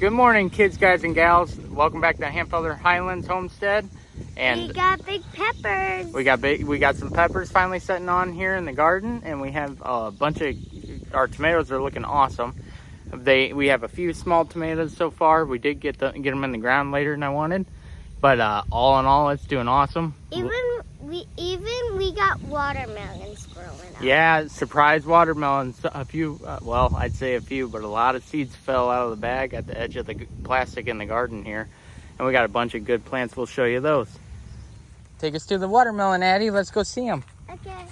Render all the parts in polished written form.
Good morning, kids, guys, and gals. Welcome back to Hamfelder Highlands Homestead. And we got big peppers. We got some peppers finally setting on here in the garden, and we have a bunch of our tomatoes are looking awesome. We have a few small tomatoes so far. We did get them in the ground later than I wanted, but all in all, it's doing awesome. We got watermelons growing up. Yeah, surprise watermelons. A few, well, I'd say a few, but a lot of seeds fell out of the bag at the edge of the plastic in the garden here. And we got a bunch of good plants. We'll show you those. Take us to the watermelon, Addie. Let's go see them. Okay.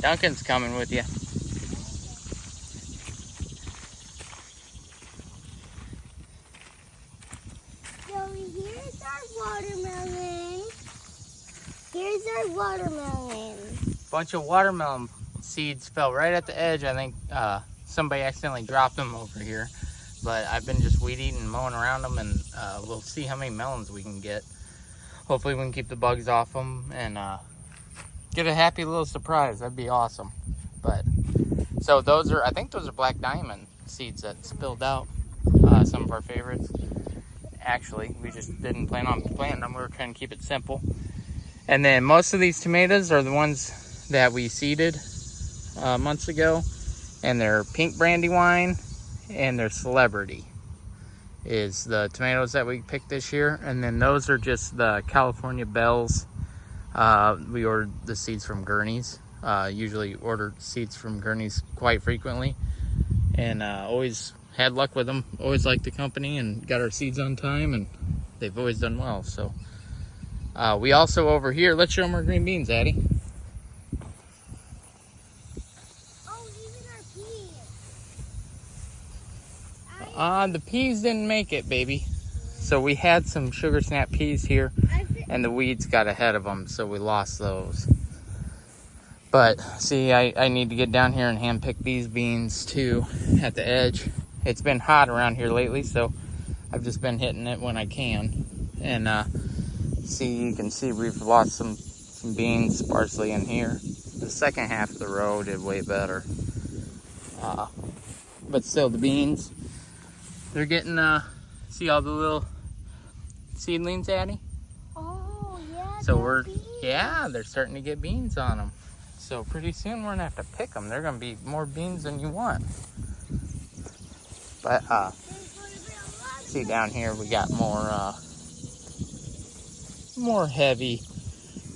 Duncan's coming with you. Here's our watermelon. Here's our watermelon. Bunch of watermelon seeds fell right at the edge. I think somebody accidentally dropped them over here. But I've been just weed eating and mowing around them, and we'll see how many melons we can get. Hopefully we can keep the bugs off them and get a happy little surprise. That'd be awesome. But so I think those are black diamond seeds that spilled out. Some of our favorites. Actually, we just didn't plan on planting them. We were trying to keep it simple. And then most of these tomatoes are the ones that we seeded months ago, and they're pink brandywine and they're celebrity is the tomatoes that we picked this year. And then those are just the California bells. We ordered the seeds from Gurney's. Usually order seeds from Gurney's quite frequently, and always had luck with them. Always liked the company and got our seeds on time, and they've always done well. So we also over here, let's show them our green beans, Addie. Oh, even our peas. The peas didn't make it, baby. So we had some sugar snap peas here, and the weeds got ahead of them, so we lost those. But see, I need to get down here and hand pick these beans too at the edge. It's been hot around here lately, so I've just been hitting it when I can. And you can see we've lost some beans sparsely in here. The second half of the row did way better. But still, the beans, they're getting, see all the little seedlings, Addie? Oh, yeah. So they're starting to get beans on them. So pretty soon we're gonna have to pick them. They're gonna be more beans than you want. But see down here we got more heavy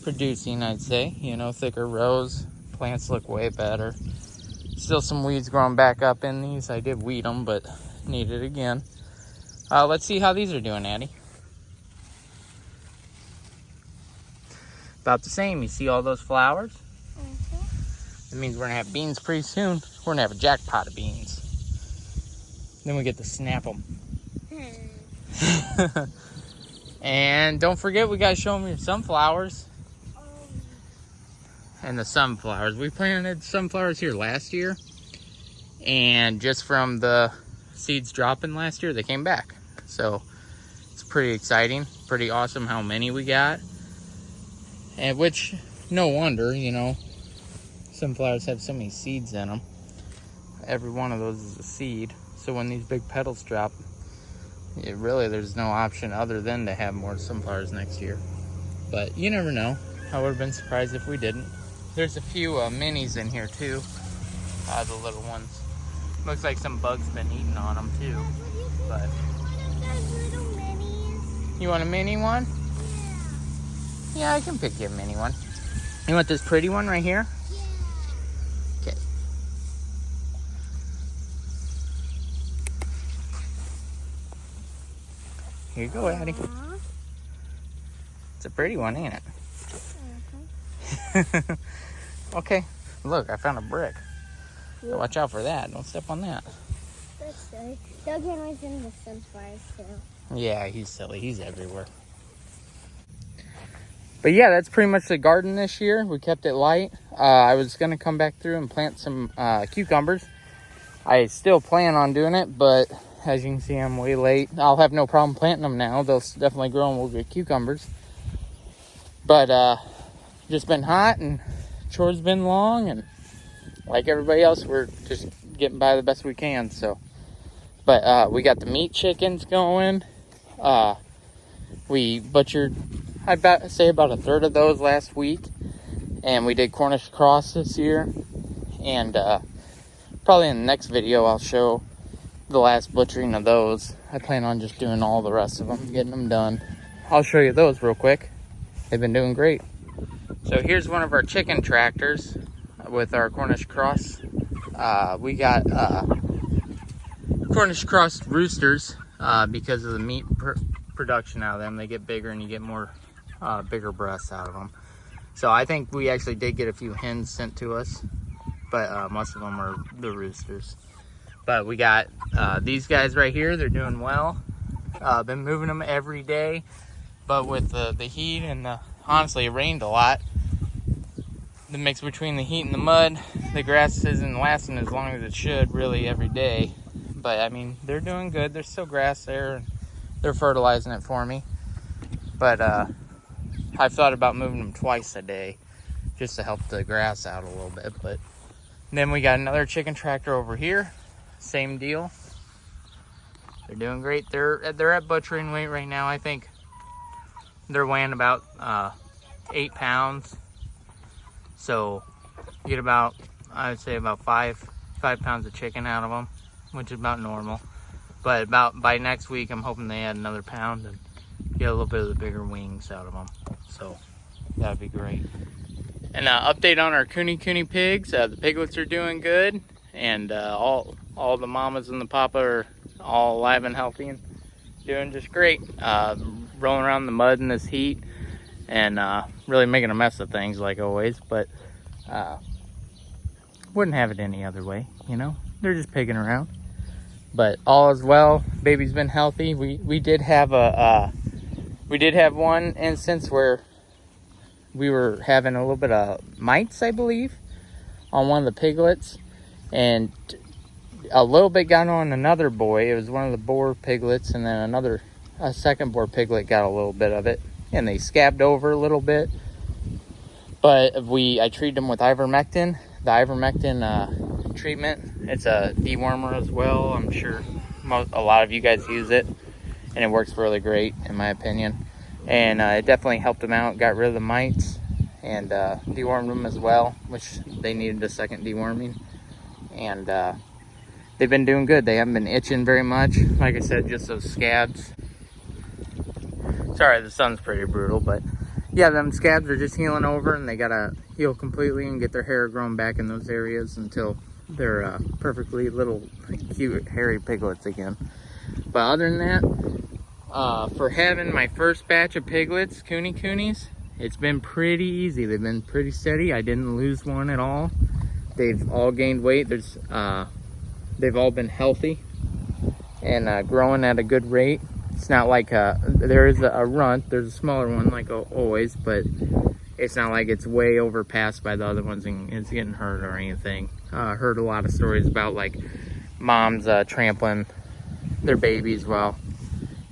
producing, I'd say. You know, thicker rows. Plants look way better. Still some weeds growing back up in these. I did weed them, but need it again. Let's see how these are doing, Addie. About the same. You see all those flowers? That means we're gonna have beans pretty soon. We're gonna have a jackpot of beans. Then we get to snap them. And don't forget, we gotta show them your sunflowers. And the sunflowers. We planted sunflowers here last year, and just from the seeds dropping last year, they came back. So it's pretty exciting, pretty awesome how many we got. And which, no wonder, you know, sunflowers have so many seeds in them. Every one of those is a seed. So when these big petals drop, there's no option other than to have more sunflowers next year. But you never know. I would have been surprised if we didn't. There's a few minis in here too. The little ones. Looks like some bugs been eating on them too. But Little minis. you want a mini one? Yeah, I can pick you a mini one. You want this pretty one right here? Okay. Here you go, Addie. Aww. It's a pretty one, ain't it? Okay. Look, I found a brick. So watch out for that. Don't step on that. That's silly. Duncan was in the sunflowers too. Yeah, he's silly. He's everywhere. But yeah, that's pretty much the garden this year. We kept it light. I was going to come back through and plant some cucumbers. I still plan on doing it, but as you can see, I'm way late. I'll have no problem planting them now. They'll definitely grow and we'll get cucumbers. But just been hot and chore's been long, and like everybody else, we're just getting by the best we can. So, but we got the meat chickens going. We butchered, I'd say about a third of those last week, and we did Cornish cross this year. And probably in the next video, I'll show the last butchering of those. I plan on just doing all the rest of them, getting them done. I'll show you those real quick. They've been doing great. So here's one of our chicken tractors with our Cornish cross. We got Cornish cross roosters because of the meat production out of them. They get bigger and you get more bigger breasts out of them. So I think we actually did get a few hens sent to us, but most of them are the roosters. But we got these guys right here. They're doing well. Been moving them every day, but with the heat and honestly, it rained a lot. The mix between the heat and the mud, the grass isn't lasting as long as it should really every day. But I mean, they're doing good. There's still grass there. They're fertilizing it for me. But I've thought about moving them twice a day just to help the grass out a little bit. But then we got another chicken tractor over here. Same deal. They're doing great. They're at butchering weight right now. I think they're weighing about 8 pounds. So you get about, I would say about 5 pounds of chicken out of them, which is about normal. But about by next week, I'm hoping they add another pound and get a little bit of the bigger wings out of them. So that'd be great. And update on our Cooney pigs. The piglets are doing good, and all the mamas and the papa are all alive and healthy and doing just great. Rolling around in the mud in this heat and really making a mess of things like always, but wouldn't have it any other way, you know. They're just pigging around, but all is well. Baby's been healthy. We did have one instance where we were having a little bit of mites, I believe, on one of the piglets, and a little bit got on another boy. It was one of the boar piglets, and then a second boar piglet got a little bit of it, and they scabbed over a little bit. But I treated them with ivermectin. The ivermectin treatment, it's a dewormer as well. I'm sure a lot of you guys use it, and it works really great in my opinion. And it definitely helped them out, got rid of the mites, and dewormed them as well, which they needed a second deworming. And they've been doing good. They haven't been itching very much. Like I said, just those scabs. Sorry, the sun's pretty brutal, but yeah, them scabs are just healing over, and they gotta heal completely and get their hair grown back in those areas until they're perfectly little cute hairy piglets again. But other than that, for having my first batch of piglets, Coonies, it's been pretty easy. They've been pretty steady. I didn't lose one at all. They've all gained weight. They've all been healthy and growing at a good rate. It's not like there is a runt. There's a smaller one like always, but it's not like it's way overpassed by the other ones and it's getting hurt or anything. Heard a lot of stories about like moms trampling their babies while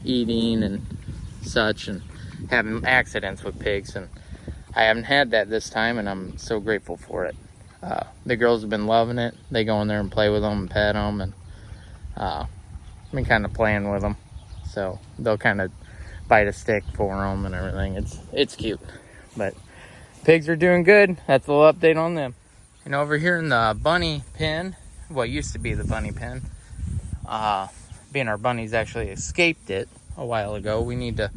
eating and such, and having accidents with pigs, and I haven't had that this time, and I'm so grateful for it. The girls have been loving it. They go in there and play with them and pet them, and I've been kind of playing with them, so they'll kind of bite a stick for them and everything. It's cute, but pigs are doing good. That's a little update on them. And over here in the bunny pen, what used to be the bunny pen, being our bunnies actually escaped it a while ago, we need to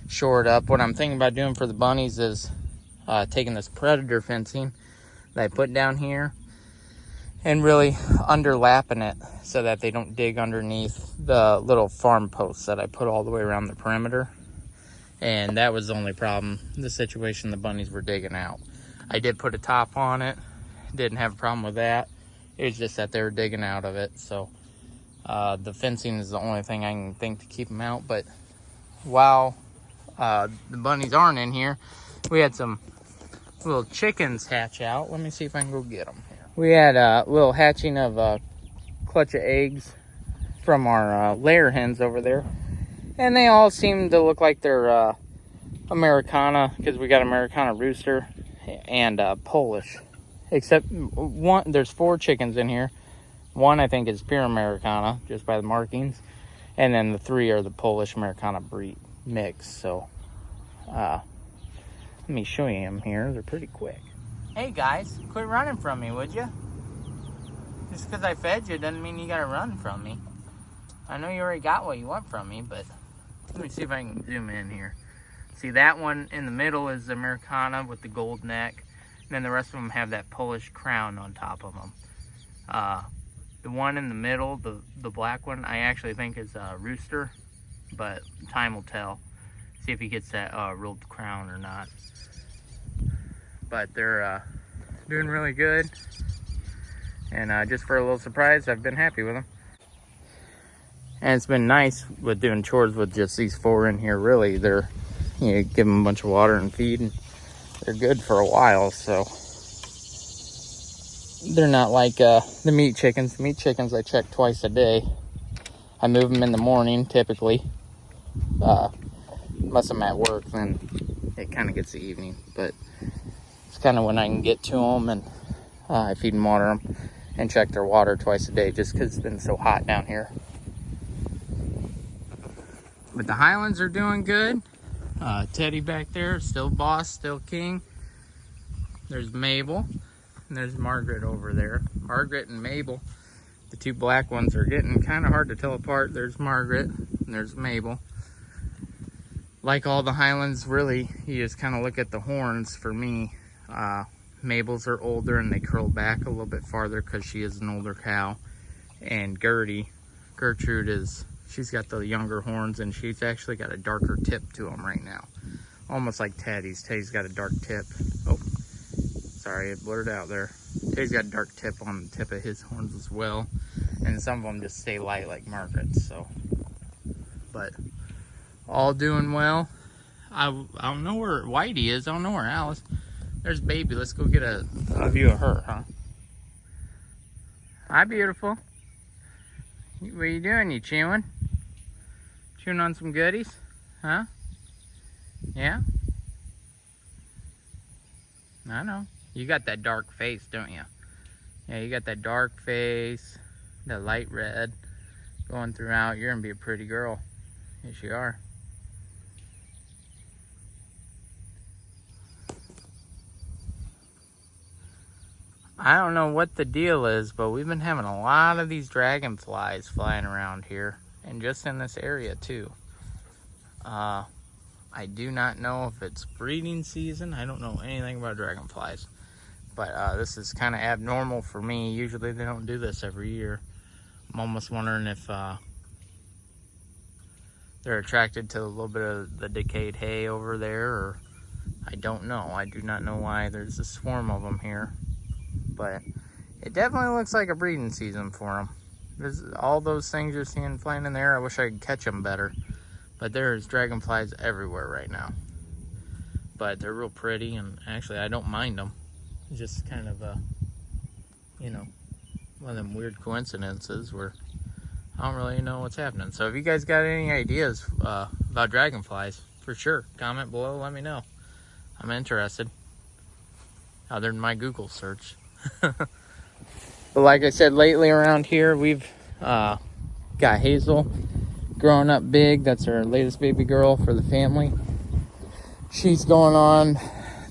shore it up. What I'm thinking about doing for the bunnies is taking this predator fencing that I put down here and really underlapping it so that they don't dig underneath the little farm posts that I put all the way around the perimeter. And that was the only problem, the situation the bunnies were digging out. I did put a top on it, didn't have a problem with that. It was just that they were digging out of it. So the fencing is the only thing I can think to keep them out. But while the bunnies aren't in here, we had some little chickens hatch out. Let me see if I can go get them here. We had a little hatching of a clutch of eggs from our layer hens over there. And they all seem to look like they're Americana, because we got Americana rooster and Polish. except one. There's 4 chickens in here. One I think is pure Americana, just by the markings, and then the 3 are the Polish Americana breed mix. So, let me show you them here. They're pretty quick. Hey guys, quit running from me, would you? Just because I fed you doesn't mean you gotta run from me. I know you already got what you want from me, but let me see if I can zoom in here. See, that one in the middle is the Americana with the gold neck. And then the rest of them have that Polish crown on top of them. The one in the middle, the black one, I actually think is a rooster. But time will tell. See if he gets that real crown or not. But they're doing really good. And just for a little surprise, I've been happy with them. And it's been nice with doing chores with just these 4 in here. Really, they're, you know, give them a bunch of water and feed, and they're good for a while. So they're not like the meat chickens. The meat chickens I check twice a day. I move them in the morning typically. Unless I'm at work, then it kind of gets the evening. But it's kind of when I can get to them, and I feed and water them and check their water twice a day, just because it's been so hot down here. But the Highlands are doing good. Teddy back there, still boss, still king. There's Mabel, and there's Margaret over there. Margaret and Mabel, the 2 black ones, are getting kind of hard to tell apart. There's Margaret, and there's Mabel. Like all the Highlands, really, you just kind of look at the horns. For me, Mabel's are older, and they curl back a little bit farther because she is an older cow. And Gertrude is... she's got the younger horns, and she's actually got a darker tip to them right now. Almost like Teddy's. Teddy's got a dark tip. Oh, sorry, it blurred out there. Teddy's got a dark tip on the tip of his horns as well. And some of them just stay light like Margaret's, so. But all doing well. I don't know where Whitey is. I don't know where Alice. There's Baby. Let's go get a view of her, huh? Hi, beautiful. What are you doing? You chewing? Chewing on some goodies? Huh? Yeah? I know. You got that dark face, don't you? Yeah, you got that dark face, that light red going throughout. You're gonna be a pretty girl. Yes, you are. I don't know what the deal is, but we've been having a lot of these dragonflies flying around here, and just in this area too. I do not know if it's breeding season. I don't know anything about dragonflies, but this is kind of abnormal for me. Usually they don't do this every year. I'm almost wondering if they're attracted to a little bit of the decayed hay over there, or I don't know. I do not know why there's a swarm of them here. But it definitely looks like a breeding season for them. There's all those things you're seeing flying in the air. I wish I could catch them better. But there's dragonflies everywhere right now. But they're real pretty, and actually I don't mind them. It's just kind of a, you know, one of them weird coincidences where I don't really know what's happening. So if you guys got any ideas about dragonflies, for sure, comment below, let me know. I'm interested. Other than my Google search. But like I said, lately around here we've got Hazel growing up big. That's our latest baby girl for the family. She's going on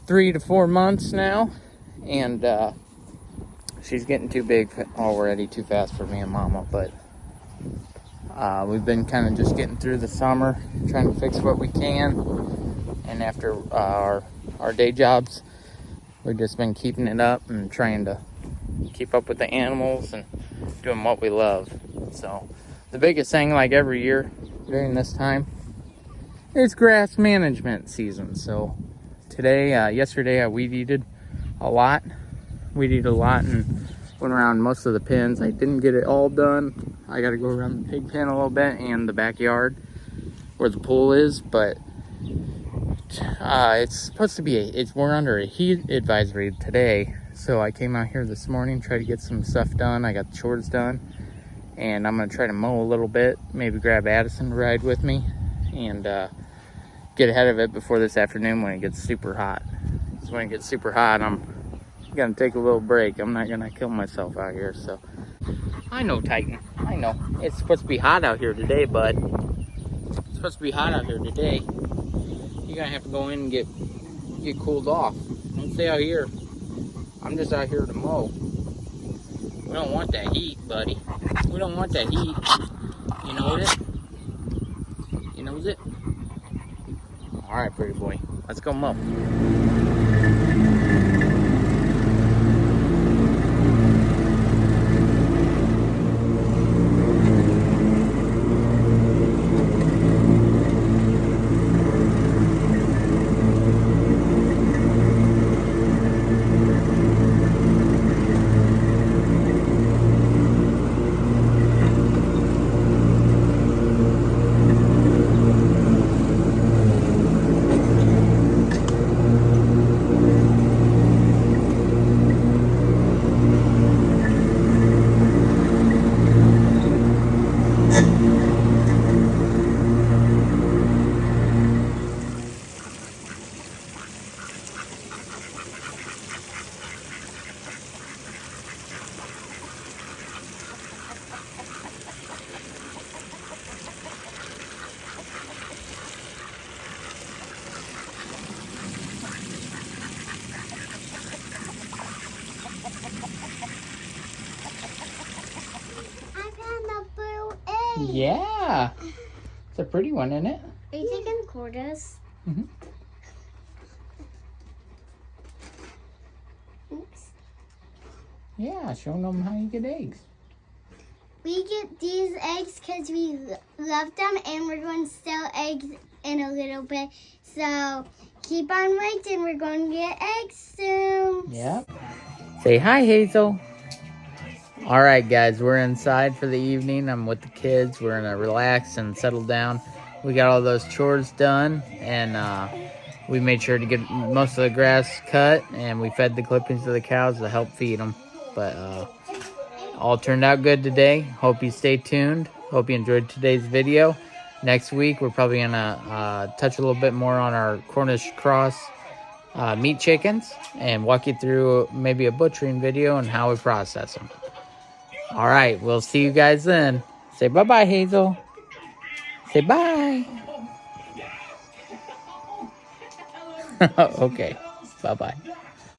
3 to 4 months now, and she's getting too big already, too fast for me and Mama. But we've been kind of just getting through the summer, trying to fix what we can, and after our day jobs, we've just been keeping it up and trying to keep up with the animals and doing what we love. So the biggest thing, like every year during this time, is grass management season. So today, yesterday I weed-eated a lot. Weed-eated a lot and went around most of the pens. I didn't get it all done. I got to go around the pig pen a little bit and the backyard where the pool is, but it's supposed to be we're under a heat advisory today, so I came out here this morning, tried to get some stuff done. I got the chores done, and I'm gonna try to mow a little bit, maybe grab Addison to ride with me, and get ahead of it before this afternoon when it gets super hot. Because when it gets super hot, I'm Gonna take a little break. I'm not gonna kill myself out here, so. I know, Titan. I know. It's supposed to be hot out here today, bud. It's supposed to be hot out here today. You're gonna have to go in and get cooled off. Don't stay out here. I'm just out here to mow. We don't want that heat, buddy. We don't want that heat. You knows it? You knows it? Alright, pretty boy. Let's go mow. Yeah. It's a pretty one, isn't it? Are you taking quarters? Mm-hmm. Oops. Yeah, showing them how you get eggs. We get these eggs because we love them, and we're going to sell eggs in a little bit. So keep on waiting. We're going to get eggs soon. Yep. Say hi, Hazel. All right, guys, we're inside for the evening. I'm with the kids. We're gonna relax and settle down. We got all those chores done, and we made sure to get most of the grass cut, and we fed the clippings to the cows to help feed them. But all turned out good today. Hope you stay tuned. Hope you enjoyed today's video. Next week, we're probably gonna touch a little bit more on our Cornish cross meat chickens and walk you through maybe a butchering video and how we process them. All right, we'll see you guys then. Say bye-bye, Hazel. Say bye. Okay, bye-bye.